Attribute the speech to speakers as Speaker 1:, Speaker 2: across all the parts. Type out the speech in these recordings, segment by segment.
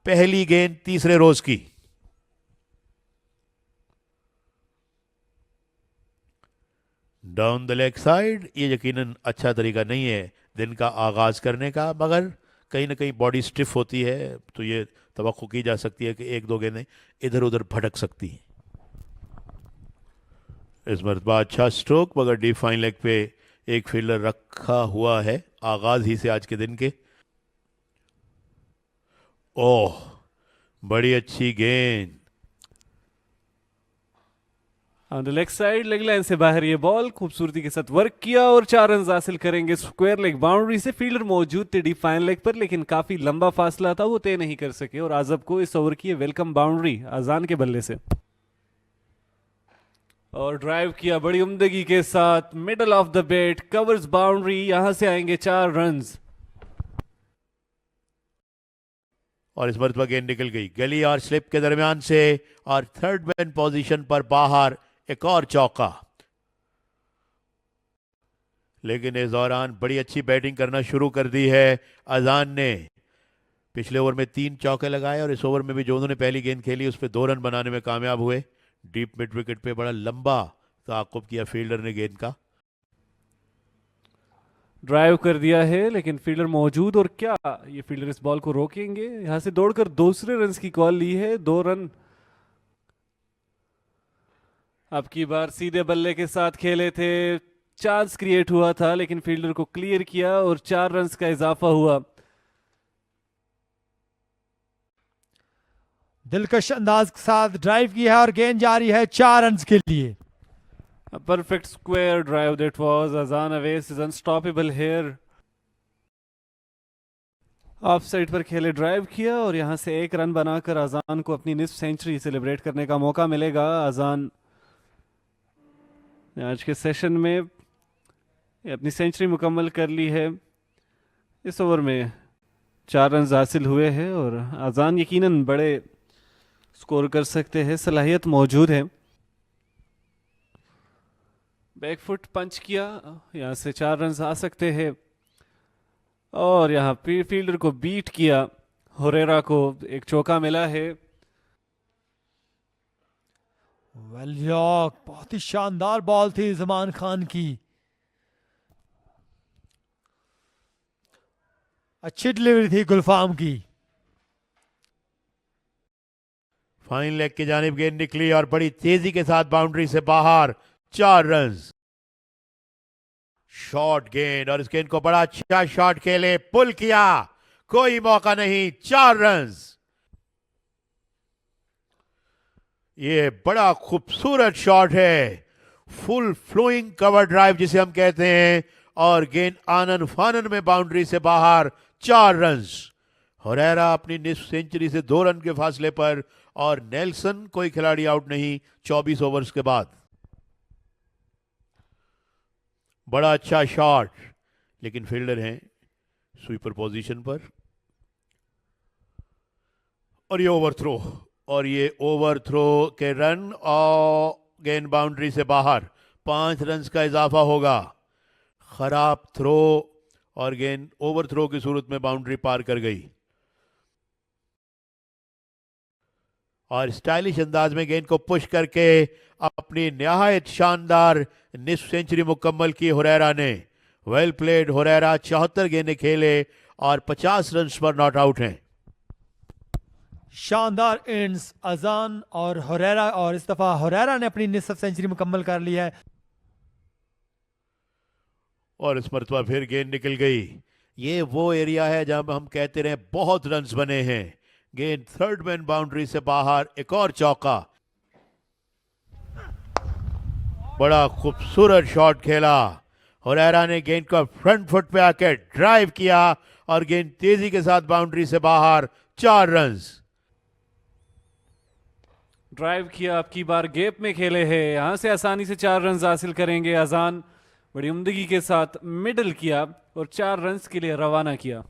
Speaker 1: पहली गेंद तीसरे रोज की। डाउन द लेग साइड, ये यकीनन अच्छा तरीका नहीं है दिन का आगाज करने का, मगर कहीं ना कहीं बॉडी स्टिफ होती है तो ये तवक्को की जा सकती है कि एक दो गेंदें इधर उधर भटक सकती हैं। इस मरतबा अच्छा स्ट्रोक, मगर डीप फाइन लेग पे एक फील्डर रखा हुआ है आगाज ही से आज के दिन के। ओह, बड़ी अच्छी गेंद।
Speaker 2: On the leg side, leg line से बाहर ये बॉल खूबसूरती के साथ वर्क किया और 4 रन हासिल करेंगे स्क्वायर लेग बाउंड्री से। फील्डर मौजूद थे डीप फाइन लेग पर, लेकिन काफी लंबा फासला था, वो तय नहीं कर सके और आजब को इस ओवर की वेलकम बाउंड्री अजान के बल्ले से। और ड्राइव किया बड़ी उम्दगी के साथ, middle of the bat, covers boundary, यहां से आएंगे 4 रन्स।
Speaker 1: और इस मरतबा गेंद निकल गई गली और स्लिप के दरमियान से, और थर्ड मैन पोजीशन पर बाहर, एक और चौका। लेकिन इस दौरान बड़ी अच्छी बैटिंग करना शुरू कर दी है अजान ने। पिछले ओवर में 3 चौके लगाए और इस ओवर में भी जो उन्होंने पहली गेंद खेली उस पर 2 रन बनाने में कामयाब हुए। डीप मिड विकेट पे बड़ा लंबा ताक़ुब किया फील्डर ने गेंद का।
Speaker 2: ड्राइव कर दिया है लेकिन फील्डर मौजूद, और क्या ये फील्डर इस बॉल को रोकेंगे? यहां से दौड़कर दूसरे रन की कॉल ली है, 2 रन। अब की बार सीधे बल्ले के साथ खेले थे, चांस क्रिएट हुआ था लेकिन फील्डर को क्लियर किया और 4 रन का इजाफा हुआ।
Speaker 3: दिलकश अंदाज के साथ ड्राइव की है और गेंद जा रही है 4 रन के लिए।
Speaker 2: A perfect square drive that was. Azan Awais is unstoppable here. Of side पर खेले, ड्राइव किया और यहां से 1 रन बनाकर अजान को अपनी निस्फ सेंचुरी सेलिब्रेट करने का मौका मिलेगा। अजान ने आज के सेशन में अपनी सेंचुरी मुकम्मल कर ली है। इस ओवर में 4 रन हासिल हुए हैं और अजान यकीनन बड़े स्कोर कर सकते हैं, सलाहियत मौजूद है। बैकफुट पंच किया, यहां से 4 रन आ सकते हैं और यहां फील्डर को बीट किया, हुरेरा को एक चौका मिला है।
Speaker 3: वेलयॉक, बहुत ही शानदार बॉल थी जमान खान की, अच्छी डिलीवरी थी गुलफाम की।
Speaker 1: फाइन लेग की जानिब गेंद निकली और बड़ी तेजी के साथ बाउंड्री से बाहर, 4 रन। शॉर्ट गेंद, और इस गेंद को बड़ा अच्छा शॉट खेले, पुल किया, कोई मौका नहीं, 4 रन। ये बड़ा खूबसूरत शॉट है, फुल फ्लोइंग कवर ड्राइव जिसे हम कहते हैं, और गेंद आनन फानन में बाउंड्री से बाहर, 4 रन। हुरैरा अपनी निस्फ सेंचुरी से 2 रन के फासले पर, और नेल्सन कोई खिलाड़ी आउट नहीं 24 ओवर्स के बाद। बड़ा अच्छा शॉट, लेकिन फील्डर हैं स्वीपर पोजीशन पर, और ये ओवर थ्रो, और ये ओवर थ्रो के रन और गेंद बाउंड्री से बाहर, 5 रन का इजाफा होगा। खराब थ्रो और गेंद ओवर थ्रो की सूरत में बाउंड्री पार कर गई, और स्टाइलिश अंदाज में गेंद को पुश करके अपनी निहायत शानदार निस्फ सेंचुरी मुकम्मल की हुरैरा ने। वेल प्लेड हुरैरा, 74 गेंदें खेले और 50 रन पर नॉट आउट हैं।
Speaker 3: शानदार एंड्स अजान और हुरैरा, और इस दफा हुरैरा ने अपनी निस्फ सेंचुरी मुकम्मल कर ली है।
Speaker 1: और इस मरतबा फिर गेंद निकल गई। ये वो एरिया है जहां हम कहते रहे बहुत रन्स बने हैं। गेंद थर्ड मैन बाउंड्री से बाहर, एक और चौका। बड़ा खूबसूरत शॉट खेला, हुरैरा ने गेंद को फ्रंट फुट पे आके ड्राइव किया और गेंद तेजी के साथ बाउंड्री से बाहर, 4 रन।
Speaker 2: ड्राइव किया, अब की बार गैप में खेले हैं, यहां से आसानी से 4 रन हासिल करेंगे। अजान बड़ी उम्दगी के साथ मिडल किया और 4 रन के लिए रवाना किया।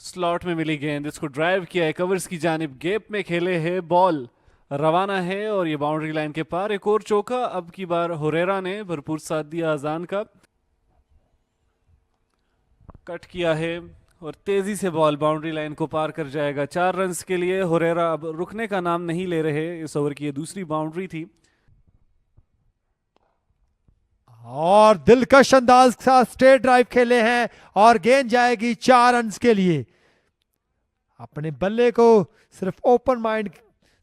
Speaker 2: स्लॉट में मिली गेंद, इसको ड्राइव किया है कवर्स की जानिब, गैप में खेले है, बॉल रवाना है और ये बाउंड्री लाइन के पार, एक और चौका। अब की बार हुरैरा ने भरपूर साथ दिया अजान का, कट किया है, और तेजी से बॉल बाउंड्री लाइन को पार कर जाएगा 4 रन्स के लिए। हुरेरा अब रुकने का नाम नहीं ले रहे, इस ओवर की ये दूसरी बाउंड्री थी।
Speaker 3: और दिलकश अंदाज के साथ स्ट्रेट ड्राइव खेले हैं और गेंद जाएगी 4 रन्स के लिए। अपने बल्ले को सिर्फ ओपन माइंड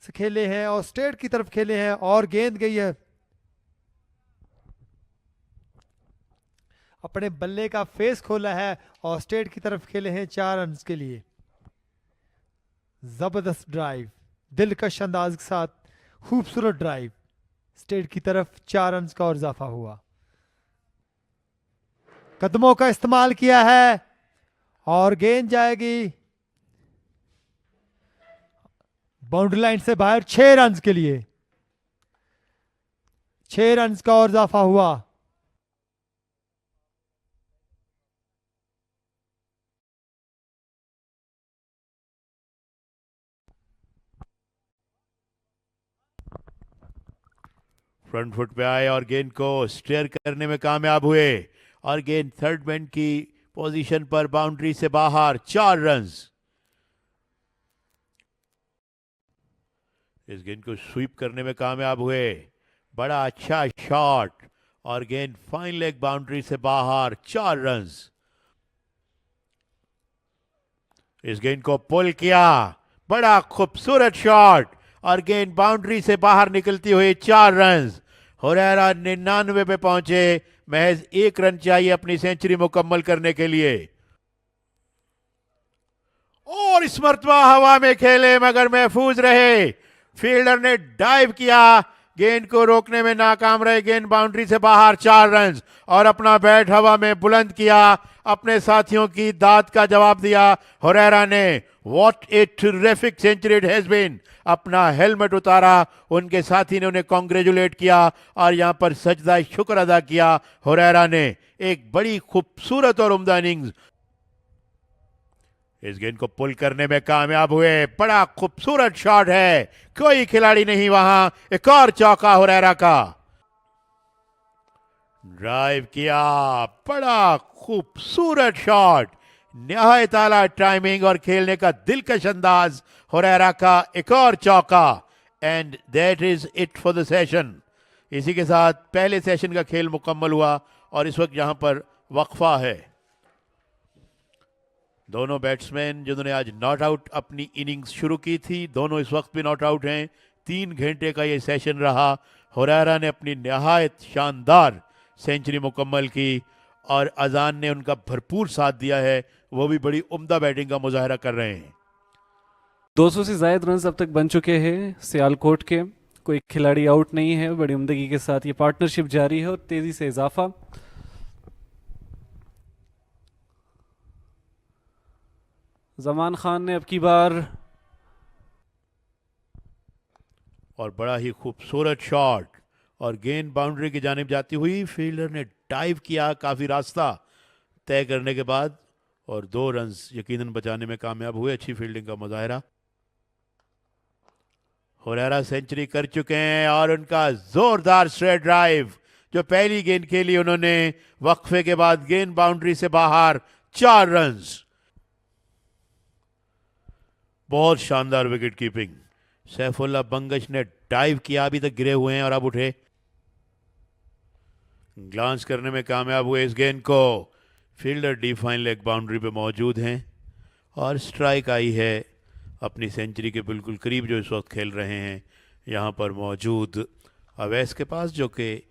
Speaker 3: से खेले हैं और स्ट्रेट की तरफ खेले हैं और गेंद गई है। अपने बल्ले का फेस खोला है और स्ट्रेट की तरफ खेले हैं 4 रन्स के लिए। जबरदस्त ड्राइव, दिलकश अंदाज के साथ खूबसूरत ड्राइव, स्ट्रेट की तरफ 4 रन्स का और इजाफा हुआ। कदमों का इस्तेमाल किया है और गेंद जाएगी बाउंड्री लाइन से बाहर 6 रन्स के लिए। 6 रन्स का और इजाफा हुआ।
Speaker 1: फ्रंट फुट पे आए और गेंद को स्टेयर करने में कामयाब हुए और गेंद थर्ड मैन की पोजीशन पर बाउंड्री से बाहर 4 रन्स। इस गेंद को स्वीप करने में कामयाब हुए, बड़ा अच्छा शॉट और गेंद फाइन लेग बाउंड्री से बाहर 4 रन्स। इस गेंद को पुल किया, बड़ा खूबसूरत शॉट और गेंद बाउंड्री से बाहर निकलती हुई 4 रन्स। हुरैरा 99 पे पहुंचे, महज 1 रन चाहिए अपनी सेंचुरी मुकम्मल करने के लिए। और इस मर्तबा हवा में खेले मगर महफूज रहे। फील्डर ने डाइव किया, गेंद को रोकने में नाकाम रहे, गेंद बाउंड्री से बाहर 4 रन्स और अपना बैट हवा में बुलंद किया, अपने साथियों की दाद का जवाब दिया हुरैरा ने। What a terrific century it has been. अपना हेलमेट उतारा, उनके साथी ने उन्हें कॉन्ग्रेचुलेट किया और यहां पर सजदा शुक्र अदा किया हुरैरा ने। एक बड़ी खूबसूरत और उम्दा इनिंग्स। इस गेंद को पुल करने में कामयाब हुए, बड़ा खूबसूरत शॉट है, कोई खिलाड़ी नहीं वहां। एक और चौका हुरैरा का। ड्राइव किया, बड़ा खूबसूरत शॉट, निहायत आला टाइमिंग और खेलने का दिलकश अंदाज हुरैरा का। एक और चौका and that is it for the session. इसी के साथ पहले सेशन का खेल मुकम्मल हुआ और इस वक्त यहां पर वक्फा है। दोनों बैट्समैन जिन्होंने आज नॉट आउट अपनी इनिंग्स शुरू की थी, दोनों इस वक्त भी नॉट आउट हैं। 3 घंटे का ये सेशन रहा। हुरैरा ने अपनी निहायत शानदार सेंचुरी मुकम्मल की और अजान ने उनका भरपूर साथ दिया है, वो भी बड़ी उम्दा बैटिंग का मुजाहरा कर रहे हैं।
Speaker 2: 200 से ज्यादा रन अब तक बन चुके हैं सियालकोट के, कोई खिलाड़ी आउट नहीं है। बड़ी उम्दगी के साथ ये पार्टनरशिप जारी है और तेजी से इजाफा। जमान खान ने अब की बार
Speaker 1: और बड़ा ही खूबसूरत शॉट और गेंद बाउंड्री की जानिब जाती हुई। फील्डर ने डाइव किया काफ़ी रास्ता तय करने के बाद और 2 रन्स यकीनन बचाने में कामयाब हुए। अच्छी फील्डिंग का मुजाहरा। हुरैरा सेंचुरी कर चुके हैं और उनका जोरदार स्ट्रेट ड्राइव, जो पहली गेंद खेली उन्होंने वक्फे के बाद, गेंद बाउंड्री से बाहर 4 रन्स। बहुत शानदार विकेट कीपिंग। सैफुल्लाह बंगश ने डाइव किया, अभी तक गिरे हुए हैं और अब उठे, ग्लांस करने में कामयाब हुए इस गेंद को। Fielder D fine leg boundary पे मौजूद हैं और स्ट्राइक आई है अपनी सेंचुरी के बिल्कुल करीब, जो इस वक्त खेल रहे हैं यहाँ पर मौजूद अवैस के पास, जो कि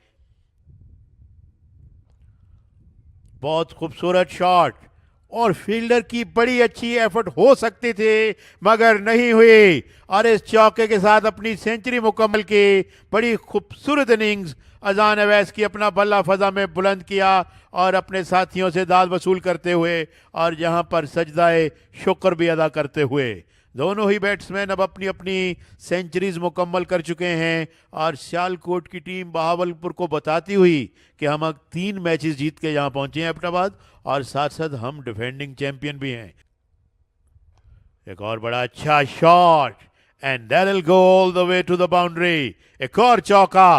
Speaker 1: बहुत खूबसूरत शॉट और फील्डर की बड़ी अच्छी एफर्ट हो सकती थी मगर नहीं हुई और इस चौके के साथ अपनी सेंचुरी मुकम्मल की। बड़ी खूबसूरत इनिंग्स अजान अवैस की, अपना बल्ला फजा में बुलंद किया और अपने साथियों से दाद वसूल करते हुए और यहाँ पर सजदाए शुक्र भी अदा करते हुए। दोनों ही बैट्समैन अब अपनी अपनी सेंचुरीज मुकम्मल कर चुके हैं और सियालकोट की टीम बहावलपुर को बताती हुई कि हम अब 3 मैचेस जीत के यहाँ पहुंचे हैं एबटाबाद और साथ साथ हम डिफेंडिंग चैंपियन भी हैं। एक और बड़ा अच्छा shot and that will go all the way to the boundary. एक और चौका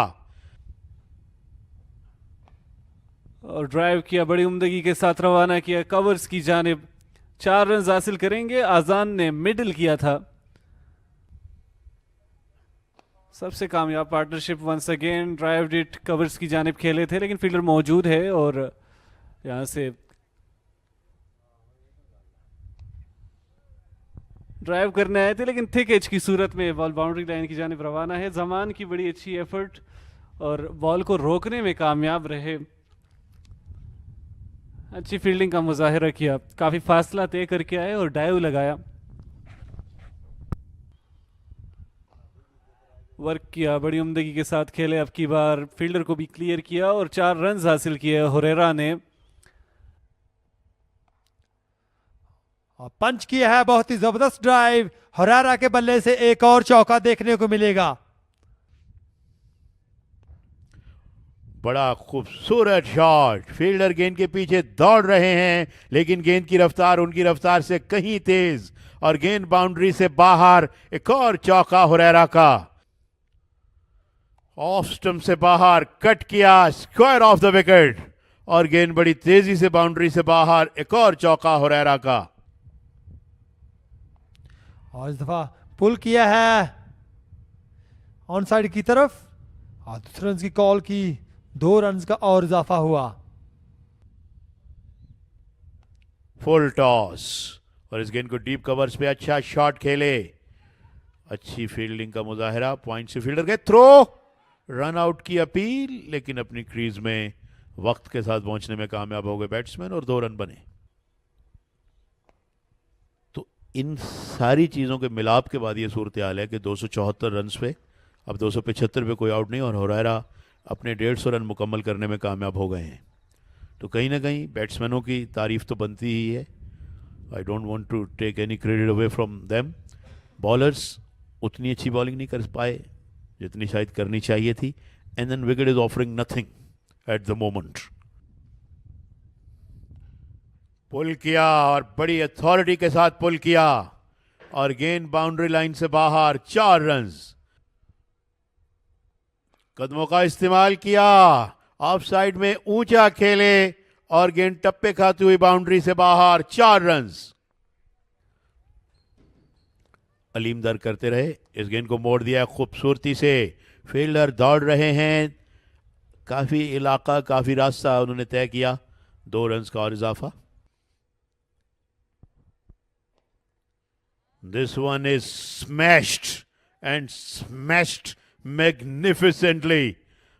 Speaker 2: और ड्राइव किया, बड़ी उम्दगी के साथ रवाना किया कवर्स की जानिब। 4 रन हासिल करेंगे। आजान ने मिडिल किया था। सबसे कामयाब partnership once again drive it covers की जानिब खेले थे, लेकिन फील्डर मौजूद है और यहां से ड्राइव करने आए थे, लेकिन थिक एज की सूरत में बॉल बाउंड्री लाइन की जानिब रवाना है। जमान की बड़ी अच्छी एफर्ट और बॉल को रोकने में कामयाब रहे। अच्छी फील्डिंग का मुजाहिरा किया, काफी फासला तय करके आए और डाइव लगाया, वर्क किया, बड़ी उम्दगी के साथ खेले। अब की बार फील्डर को भी क्लियर किया और 4 रन हासिल किए हुरेरा ने।
Speaker 3: और पंच किया है बहुत ही जबरदस्त ड्राइव। हुरेरा के बल्ले से एक और चौका देखने को मिलेगा।
Speaker 1: बड़ा खूबसूरत शॉट। फील्डर गेंद के पीछे दौड़ रहे हैं, लेकिन गेंद की रफ्तार उनकी रफ्तार से कहीं तेज और गेंद बाउंड्री से बाहर। एक और चौका हुरेरा का। ऑफ स्टंप से बाहर कट किया, स्क्वायर ऑफ द विकेट और गेंद बड़ी तेजी से बाउंड्री से बाहर। एक और चौका हुरेरा का।
Speaker 3: और इस दफा पुल किया है ऑन साइड की तरफ और दूसरे रन की कॉल की। 2 रन का और इजाफा हुआ।
Speaker 1: फुल टॉस और इस गेंद को डीप कवर्स पे अच्छा शॉट खेले। अच्छी फील्डिंग का मुजाहिरा। पॉइंट से फील्डर गए, थ्रो, रन आउट की अपील, लेकिन अपनी क्रीज में वक्त के साथ पहुंचने में कामयाब हो गए बैट्समैन और 2 रन बने। तो इन सारी चीजों के मिलाप के बाद ये सूरत हाल है कि 274 रन पे अब 275 पे कोई आउट नहीं और हुरेरा अपने 150 रन मुकम्मल करने में कामयाब हो गए हैं। तो कहीं ना कहीं बैट्समैनों की तारीफ तो बनती ही है। I don't want to take any credit away from them. Bowlers उतनी अच्छी बॉलिंग नहीं कर पाए जितनी शायद करनी चाहिए थी। And then wicket is offering nothing at the moment. Pull किया और बड़ी अथॉरिटी के साथ पुल किया और गेंद बाउंड्री लाइन से बाहर। 4 रन। कदमों का इस्तेमाल किया, ऑफ साइड में ऊंचा खेले और गेंद टप्पे खाती हुई बाउंड्री से बाहर। 4 रन। अलीम दर करते रहे, इस गेंद को मोड़ दिया खूबसूरती से। फील्डर दौड़ रहे हैं, काफी इलाका काफी रास्ता उन्होंने तय किया। 2 रन का और इजाफा। This one is smashed and smashed magnificently.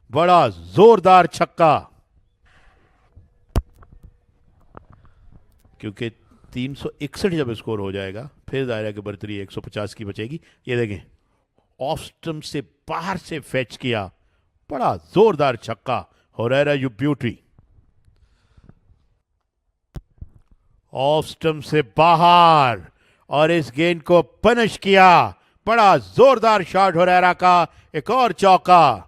Speaker 1: बड़ा जोरदार छक्का, क्योंकि 361 जब स्कोर हो जाएगा फिर दायरा की बर्तरी 150 की बचेगी। ये देखें, ऑफ स्टंप से बाहर से फैच किया, बड़ा जोरदार छक्का। Hurairah you beauty. Off stump से बाहर और इस गेंद को पनिश किया। बड़ा जोरदार शॉट हुरेरा का। एक और चौका।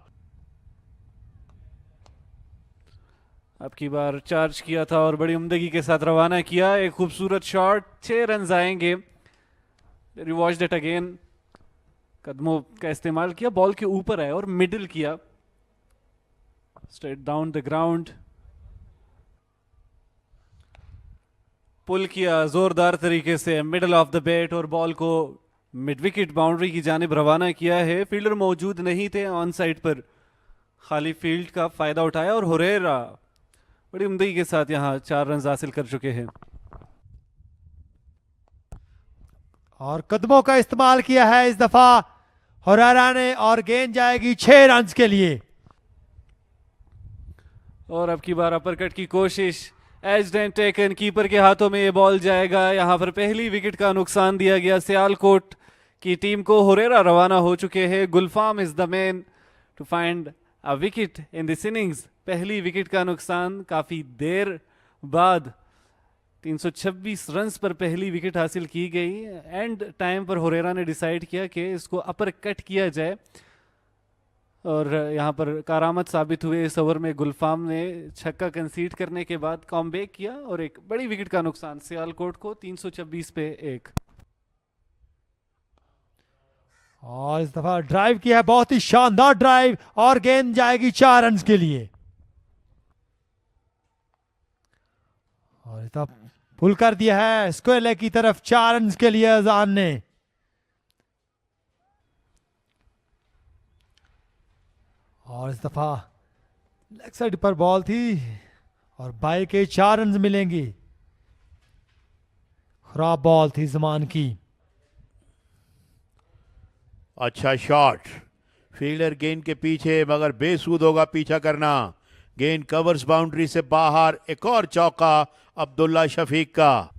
Speaker 2: अब की बार चार्ज किया था और बड़ी उम्दगी के साथ रवाना किया। एक खूबसूरत शॉट, 6 रन आएंगे। Rewatch that again. कदमों का इस्तेमाल किया, बॉल के ऊपर आया और मिडिल किया, स्ट्रेट डाउन द ग्राउंड। पुल किया जोरदार तरीके से मिडल ऑफ द बैट और बॉल को मिड विकेट बाउंड्री की जानिब रवाना किया है। फील्डर मौजूद नहीं थे ऑन साइड पर, खाली फील्ड का फायदा उठाया और हुरेरा बड़ी उम्दगी के साथ यहां 4 रन हासिल कर चुके हैं।
Speaker 3: और कदमों का इस्तेमाल किया है इस दफा हुरेरा ने और गेंद जाएगी 6 रन के लिए।
Speaker 2: और अब की बार अपरकट की कोशिश, एज एंड टेकन, कीपर के हाथों में ये बॉल जाएगा। यहां पर पहली विकेट का नुकसान दिया गया सियालकोट की टीम को। हुरेरा रवाना हो चुके हैं। Gulfam is the man to find a wicket in this innings. पहली विकेट का नुकसान काफी देर बाद। 326 रन्स पर पहली विकेट हासिल की गई। एंड टाइम पर हुरेरा ने डिसाइड किया कि इसको अपर कट किया जाए और यहाँ पर कारामत साबित हुए। इस ओवर में गुलफाम ने छक्का कंसीड करने के बाद कॉमबैक किया और एक बड़ी विकेट का नुकसान सियालकोट को 326 पे 1।
Speaker 3: और इस दफा ड्राइव किया है, बहुत ही शानदार ड्राइव और गेंद जाएगी 4 रन के लिए। और इस दफा पुल कर दिया है स्क्वायर लेग की तरफ 4 रन के लिए अजान ने। और इस दफा लेग साइड पर बॉल थी और बाई के 4 रन मिलेंगे। खराब बॉल थी जमान की।
Speaker 1: अच्छा शॉट, फील्डर गेंद के पीछे, मगर बेसूद होगा पीछा करना। गेंद कवर्स बाउंड्री से बाहर, एक और चौका अब्दुल्ला शफीक का।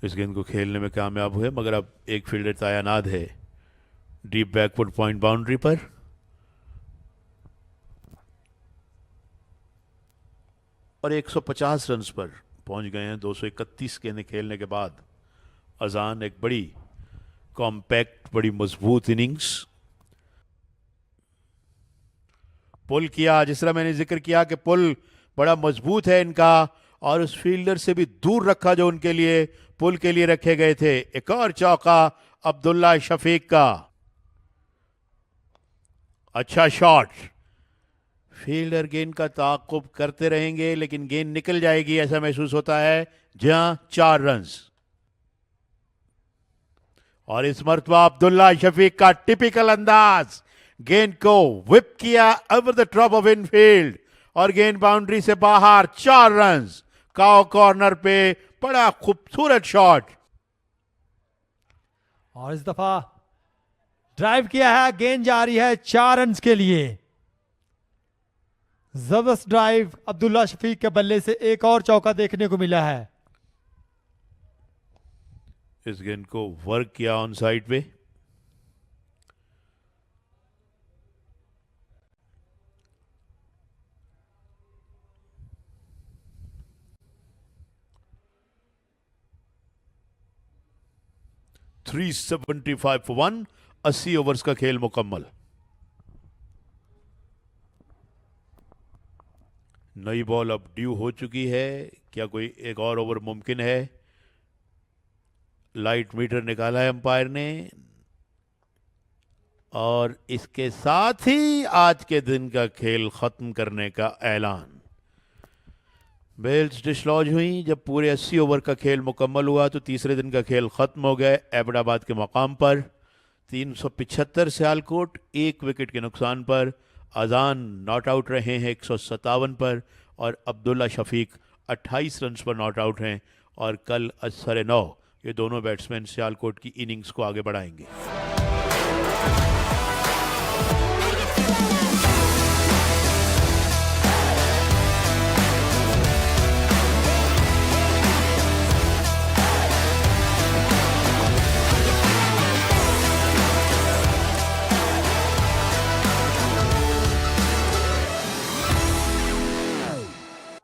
Speaker 1: इस गेंद को खेलने में कामयाब हुए, मगर अब एक फील्डर तैनात है डीप बैकवर्ड पॉइंट बाउंड्री पर। और 150 रन पर पहुंच गए हैं 231 गेंदें खेलने के बाद। अजान एक बड़ी कॉम्पैक्ट, बड़ी मजबूत इनिंग्स। पुल किया, जिस तरह मैंने जिक्र किया कि पुल बड़ा मजबूत है इनका, और उस फील्डर से भी दूर रखा जो उनके लिए पुल के लिए रखे गए थे। एक और चौका अब्दुल्ला शफीक का। अच्छा शॉट, फील्डर गेंद का ताक़ुब करते रहेंगे लेकिन गेंद निकल जाएगी ऐसा महसूस होता है। जहां 4 रन। और इस मरतबा अब्दुल्ला शफीक का टिपिकल अंदाज, गेंद को whip किया over the top of Enfield और गेंद बाउंड्री से बाहर। 4 रन। काओ कॉर्नर पे बड़ा खूबसूरत शॉट।
Speaker 3: और इस दफा ड्राइव किया है, गेंद जा रही है 4 रन के लिए। जबरदस्त ड्राइव अब्दुल्ला शफीक के बल्ले से एक और चौका देखने को मिला है।
Speaker 1: इस गेंद को वर्क किया ऑन साइड पे। $375 for 1, 80 ओवर्स का खेल मुकम्मल। नई बॉल अब ड्यू हो चुकी है। क्या कोई एक और ओवर मुमकिन है? लाइट मीटर निकाला है अंपायर ने, और इसके साथ ही आज के दिन का खेल खत्म करने का ऐलान। बेल्स डिसलॉज हुई जब पूरे 80 ओवर का खेल मुकम्मल हुआ, तो तीसरे दिन का खेल खत्म हो गया एबटाबाद के मकाम पर। 375 सियालकोट 1 विकेट के नुकसान पर। अजान नॉट आउट रहे हैं 157 पर, और अब्दुल्ला शफीक 28 रन पर नॉट आउट हैं। और कल असर नौ ये दोनों बैट्समैन सियालकोट की इनिंग्स को आगे बढ़ाएंगे।